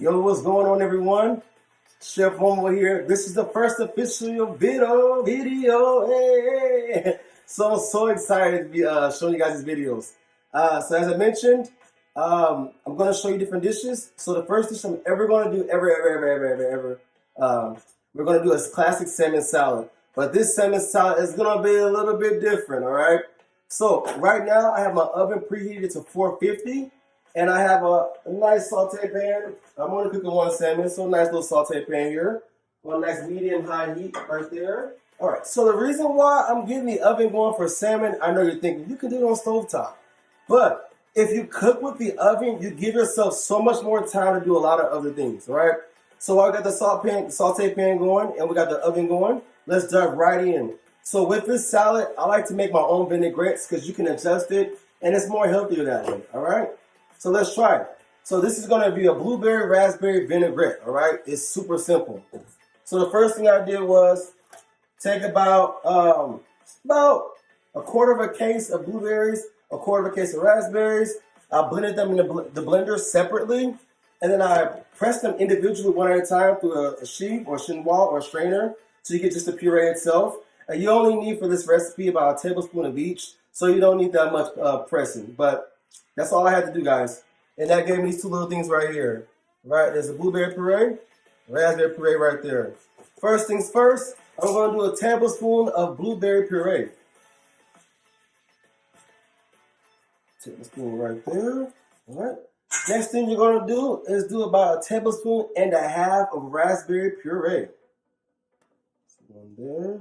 Yo, what's going on, everyone? Chef Homo here. This is the first official video. Hey. So I'm so excited to be showing you guys these videos. So as I mentioned, I'm going to show you different dishes. So the first dish I'm ever going to do, we're going to do a classic salmon salad. But this salmon salad is going to be a little bit different, all right? So right now I have my oven preheated to 450. And I have a nice saute pan. I'm only cooking one salmon, so a nice little saute pan here. One nice medium-high heat right there. All right, so the reason why I'm getting the oven going for salmon, I know you're thinking, you can do it on stovetop. But if you cook with the oven, you give yourself so much more time to do a lot of other things, all right? So I got the saute pan going, and we got the oven going. Let's dive right in. So with this salad, I like to make my own vinaigrettes because you can adjust it, and it's more healthier that way, all right? So let's try it. So this is going to be a blueberry raspberry vinaigrette, all right? It's super simple. So the first thing I did was take about a quarter of a case of blueberries, a quarter of a case of raspberries. I blended them in the blender separately, and then I pressed them individually one at a time through a sheet or chinois or a strainer, so you get just the puree itself. And you only need for this recipe about a tablespoon of each, so you don't need that much pressing. But that's all I had to do, guys. And that gave me these two little things right here. Right, there's a blueberry puree, raspberry puree right there. First things first, I'm going to do a tablespoon of blueberry puree. Tablespoon right there. All right. Next thing you're going to do is do about a tablespoon and a half of raspberry puree. One there.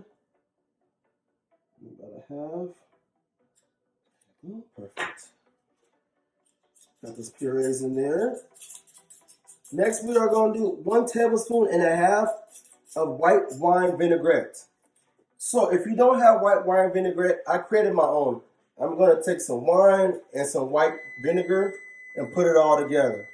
About a half. Oh, perfect. Got those purees in there. Next, we are going to do 1 tablespoon and a half of white wine vinaigrette. So if you don't have white wine vinaigrette, I created my own. I'm going to take some wine and some white vinegar and put it all together.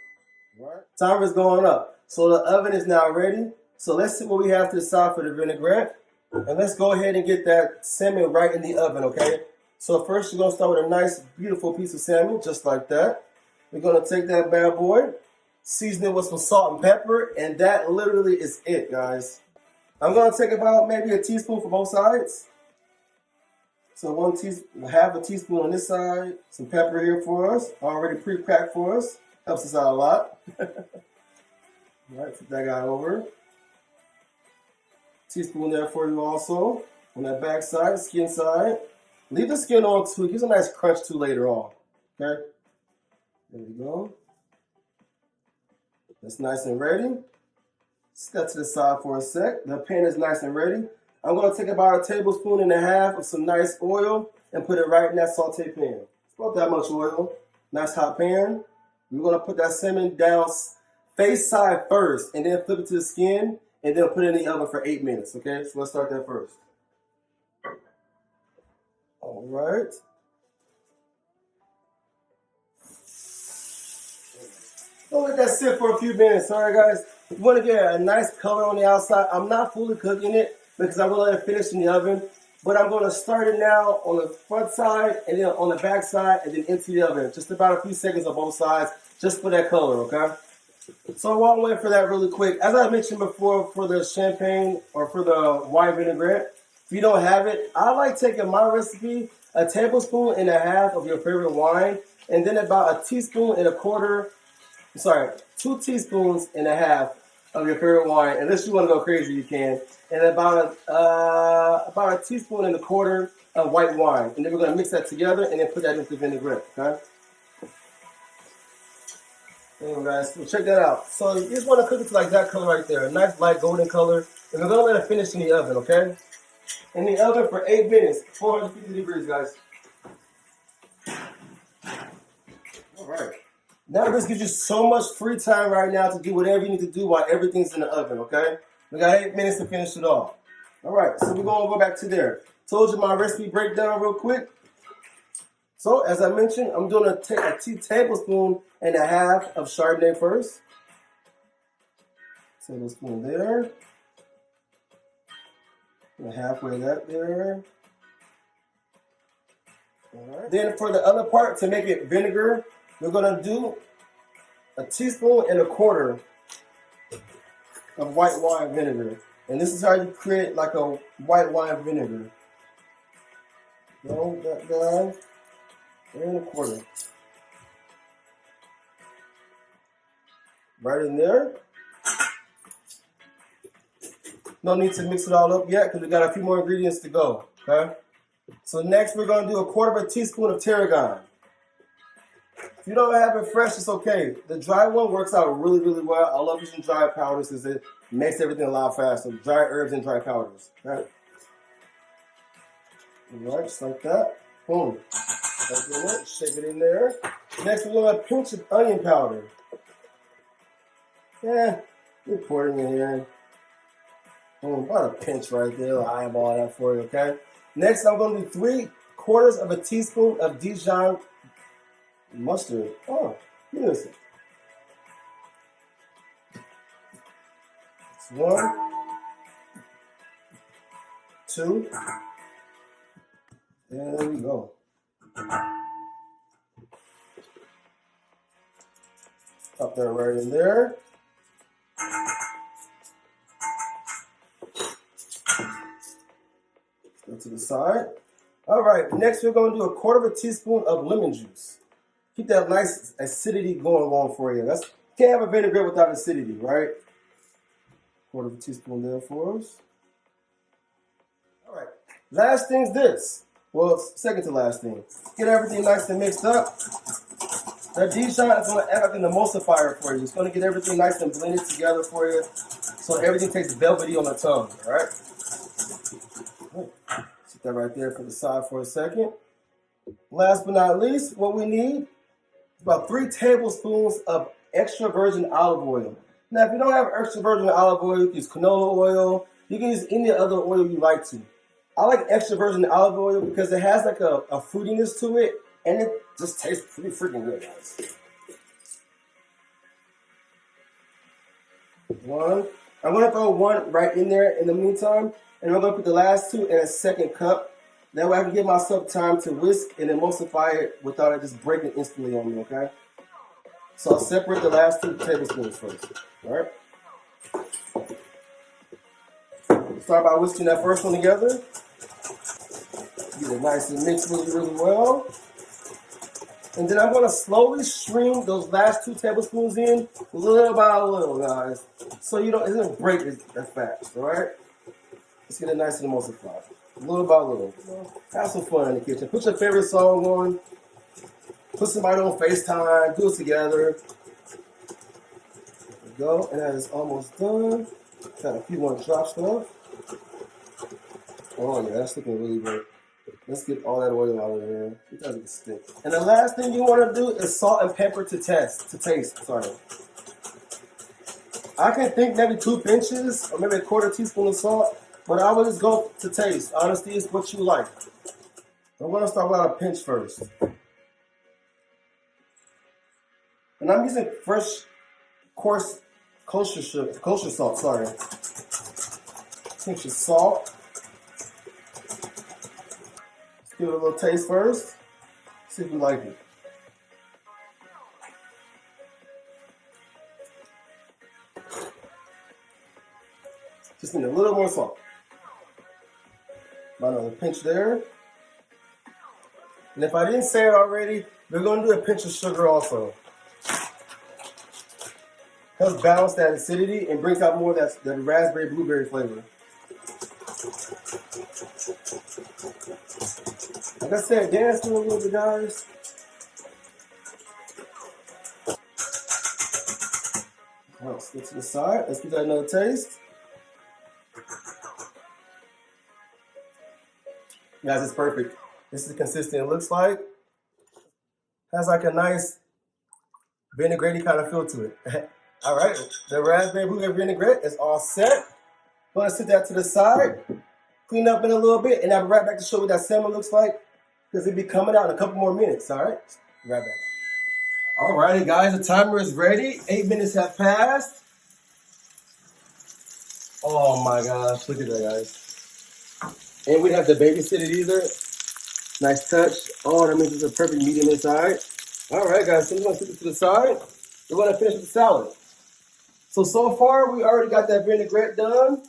All right. Timer is going up. So the oven is now ready. So let's see what we have to the side for the vinaigrette. And let's go ahead and get that salmon right in the oven, okay? So first, you're going to start with a nice, beautiful piece of salmon, just like that. We're going to take that bad boy, season it with some salt and pepper, and that literally is it, guys. I'm going to take about maybe a teaspoon for both sides. So half a teaspoon on this side, some pepper here for us, already pre-cracked for us. Helps us out a lot. All right, flip that guy over. Teaspoon there for you also. On that back side, skin side. Leave the skin on too. It gives a nice crunch too later on. Okay? There we go. That's nice and ready. Step to the side for a sec. The pan is nice and ready. I'm going to take about a tablespoon and a half of some nice oil and put it right in that saute pan. It's about that much oil. Nice hot pan. We're going to put that salmon down face side first and then flip it to the skin and then put it in the oven for 8 minutes. Okay, so let's start that first. All right. Don't let that sit for a few minutes, all right, guys? If you want to get a nice color on the outside, I'm not fully cooking it because I'm going to let it finish in the oven. But I'm going to start it now on the front side and then on the back side and then into the oven. Just about a few seconds on both sides just for that color, okay? So while I'm waiting for that really quick, as I mentioned before for the champagne or for the wine vinaigrette, if you don't have it, I like taking my recipe, a tablespoon and a half of your favorite wine, and then about a teaspoon and a quarter 2 teaspoons and a half of your favorite wine. Unless you want to go crazy, you can. And about a teaspoon and a quarter of white wine. And then we're going to mix that together and then put that into the vinaigrette, okay? Anyway, guys, so check that out. So you just want to cook it to like that color right there. A nice light golden color. And we're going to let it finish in the oven, okay? In the oven for 8 minutes, 450 degrees, guys. All right. Now this gives you so much free time right now to do whatever you need to do while everything's in the oven, okay? We got 8 minutes to finish it off. All right, so we're going to go back to there. Told you my recipe breakdown real quick. So as I mentioned, I'm going to take a tablespoon and a half of Chardonnay first. Tablespoon there. And halfway that there. All right. Then for the other part, to make it vinegar, we're going to do a teaspoon and a quarter of white wine vinegar. And this is how you create like a white wine vinegar. Roll that down and a quarter. Right in there. No need to mix it all up yet because we got a few more ingredients to go. Okay. So next we're gonna do a quarter of a teaspoon of tarragon. If you don't have it fresh, it's okay. The dry one works out really, really well. I love using dry powders because it makes everything a lot faster. Dry herbs and dry powders. Okay. All right, just like that. Boom. Shake it in there. Next, we're going to pinch of onion powder. Yeah, you pour it in here. Boom, about a pinch right there. I'll eyeball that for you, okay? Next, I'm going to do 3/4 of a teaspoon of Dijon mustard. Oh, listen. It's 1, 2, and there we go. Up there, right in there. Go to the side. All right, next we're going to do 1/4 of a teaspoon of lemon juice. Keep that nice acidity going on for you. You can't have a vinaigrette without acidity, right? 1/4 of a teaspoon there for us. All right, last thing's this. Well, second to last thing. Get everything nice and mixed up. That Dijon is going to act like an emulsifier for you. It's going to get everything nice and blended together for you so everything tastes velvety on the tongue, all right? Set that right there for the side for a second. Last but not least, what we need is about 3 tablespoons of extra virgin olive oil. Now, if you don't have extra virgin olive oil, you can use canola oil. You can use any other oil you like to. I like extra virgin olive oil because it has like a fruitiness to it, and it just tastes pretty freaking good, guys. One. I'm going to throw 1 right in there in the meantime, and I'm going to put the last 2 in a second cup. That way I can give myself time to whisk and emulsify it without it just breaking instantly on me, okay? So I'll separate the last 2 tablespoons first, all right? Start by whisking that first one together. Get it nice and mixed really, really well. And then I'm going to slowly stream those last 2 tablespoons in little by little, guys. So it doesn't break that fast, all right? Let's get it nice and emulsified. Little by little. Have some fun in the kitchen. Put your favorite song on. Put somebody on FaceTime. Do it together. There we go. And that is almost done. Got a few more drops left. Oh, yeah, that's looking really good. Let's get all that oil out of here. It doesn't stick. And the last thing you want to do is salt and pepper to taste. I can think maybe 2 pinches or maybe 1/4 teaspoon of salt, but I would just go to taste. Honestly, it's what you like. I'm going to start with a pinch first. And I'm using fresh, coarse, kosher salt, sorry. Pinch of salt. Give it a little taste first. See if you like it. Just need a little more salt. About another pinch there. And if I didn't say it already, we're going to do a pinch of sugar also. Helps balance that acidity and brings out more of that raspberry blueberry flavor. Like I said, dance a little bit, guys. Let's get to the side. Let's give that another taste. Guys, it's perfect. This is the consistency it looks like. Has like a nice vinaigrette kind of feel to it. All right, the raspberry blueberry vinaigrette is all set. I'm going to sit that to the side, clean up in a little bit, and I'll be right back to show you what that salmon looks like because it'll be coming out in a couple more minutes, all right? Be right back. All righty, guys, the timer is ready. 8 minutes have passed. Oh, my gosh, look at that, guys. And we didn't have to babysit it either. Nice touch. Oh, that makes it a perfect medium inside. All right, guys, so we're going to sit it to the side. We're going to finish with the salad. So far, we already got that vinaigrette done.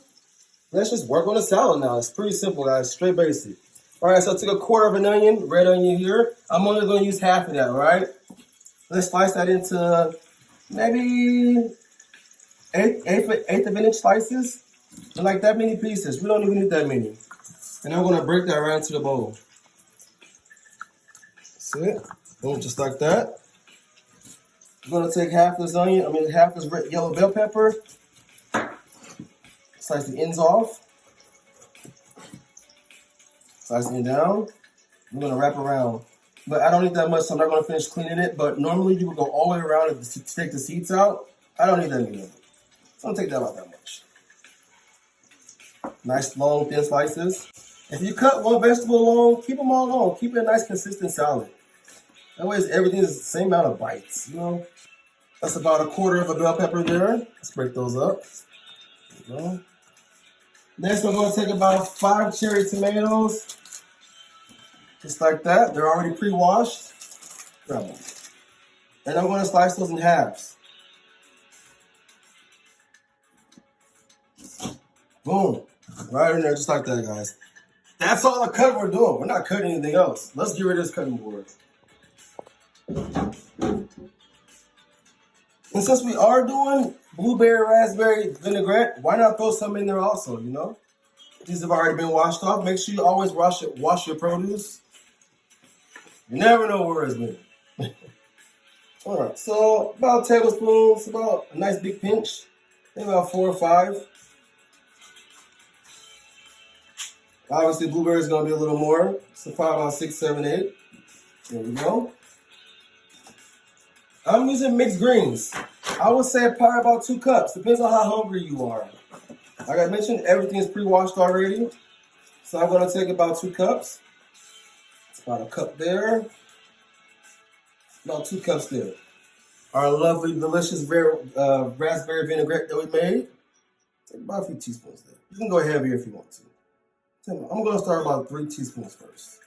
Let's just work on the salad now. It's pretty simple, guys. Straight basic. All right, so I took a quarter of an onion, red onion here. I'm only going to use half of that, all right? Let's slice that into maybe eighth of an inch slices. And like that many pieces. We don't even need that many. And I'm going to break that right into the bowl. See it? Boom, just like that. I'm going to take half this half this red, yellow bell pepper. Slice the ends off. Slice it down. I'm going to wrap around. But I don't need that much, so I'm not going to finish cleaning it. But normally you would go all the way around to take the seeds out. I don't need that many of it. So I don't take that out that much. Nice long thin slices. If you cut one vegetable long, keep them all long. Keep it a nice consistent salad. That way everything is the same amount of bites, you know. That's about a quarter of a bell pepper there. Let's break those up. There we go. Next, we're going to take about 5 cherry tomatoes. Just like that. They're already pre-washed. Grab them. And I'm going to slice those in halves. Boom. Right in there, just like that, guys. That's all the cutting we're doing. We're not cutting anything else. Let's get rid of this cutting board. And since we are doing blueberry, raspberry vinaigrette, why not throw some in there also, you know? These have already been washed off. Make sure you always wash your produce. You never know where it's been. All right, so about tablespoons, about a nice big pinch, maybe about 4 or 5. Obviously, blueberries is going to be a little more, so probably about 6, 7, 8. There we go. I'm using mixed greens. I would say probably about 2 cups. Depends on how hungry you are. Like I mentioned, everything is pre-washed already. So I'm going to take about 2 cups. It's about a cup there. About 2 cups there. Our lovely, delicious raspberry vinaigrette that we made. Take about a few teaspoons there. You can go heavier if you want to. I'm going to start about 3 teaspoons first.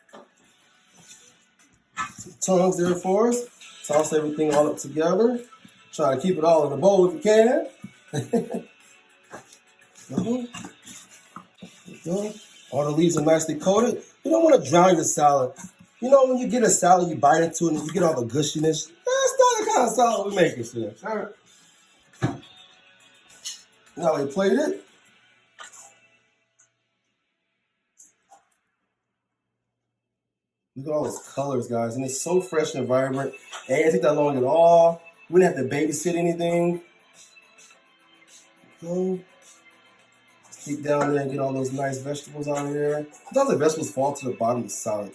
Some tongs there for us. Toss everything all up together. Try to keep it all in the bowl if you can. All the leaves are nicely coated. You don't want to drown your salad. You know, when you get a salad, you bite into it and you get all the gushiness. That's not the kind of salad we make it today. All right. Now we plate it. Look at all those colors, guys. And it's so fresh and vibrant. And it didn't take that long at all. We didn't have to babysit anything. Okay. Keep down there and get all those nice vegetables out of here. Sometimes the vegetables fall to the bottom of the salad.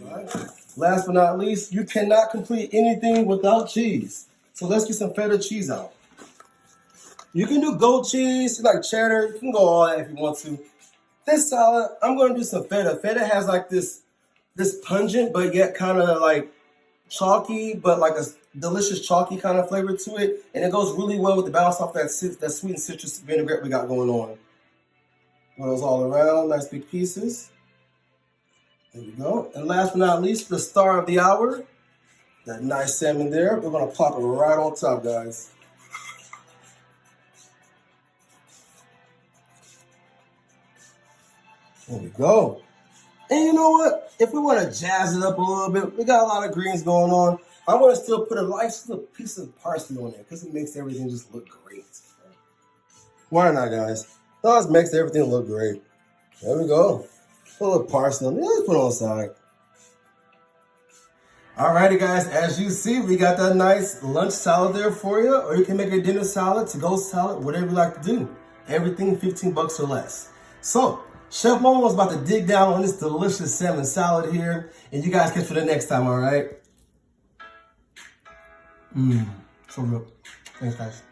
Right? Last but not least, you cannot complete anything without cheese. So let's get some feta cheese out. You can do goat cheese, like cheddar. You can go all that if you want to. This salad, I'm going to do some feta. Feta has like this pungent, but yet kind of like chalky, but like a delicious chalky kind of flavor to it. And it goes really well with the balance off that sweet and citrus vinaigrette we got going on. Put those all around, nice big pieces. There we go. And last but not least, the star of the hour, that nice salmon there. We're going to plop it right on top, guys. There we go. And you know what? If we want to jazz it up a little bit, we got a lot of greens going on. I'm going to still put a nice little piece of parsley on there because it makes everything just look great. Why not, guys? It always makes everything look great. There we go. A little parsley on there. Let's put it on the side. Alrighty, guys. As you see, we got that nice lunch salad there for you. Or you can make a dinner salad, to-go salad, whatever you like to do. Everything $15 or less. So, Chef Momo was about to dig down on this delicious salmon salad here. And you guys catch for the next time, all right? So good. Thanks, guys.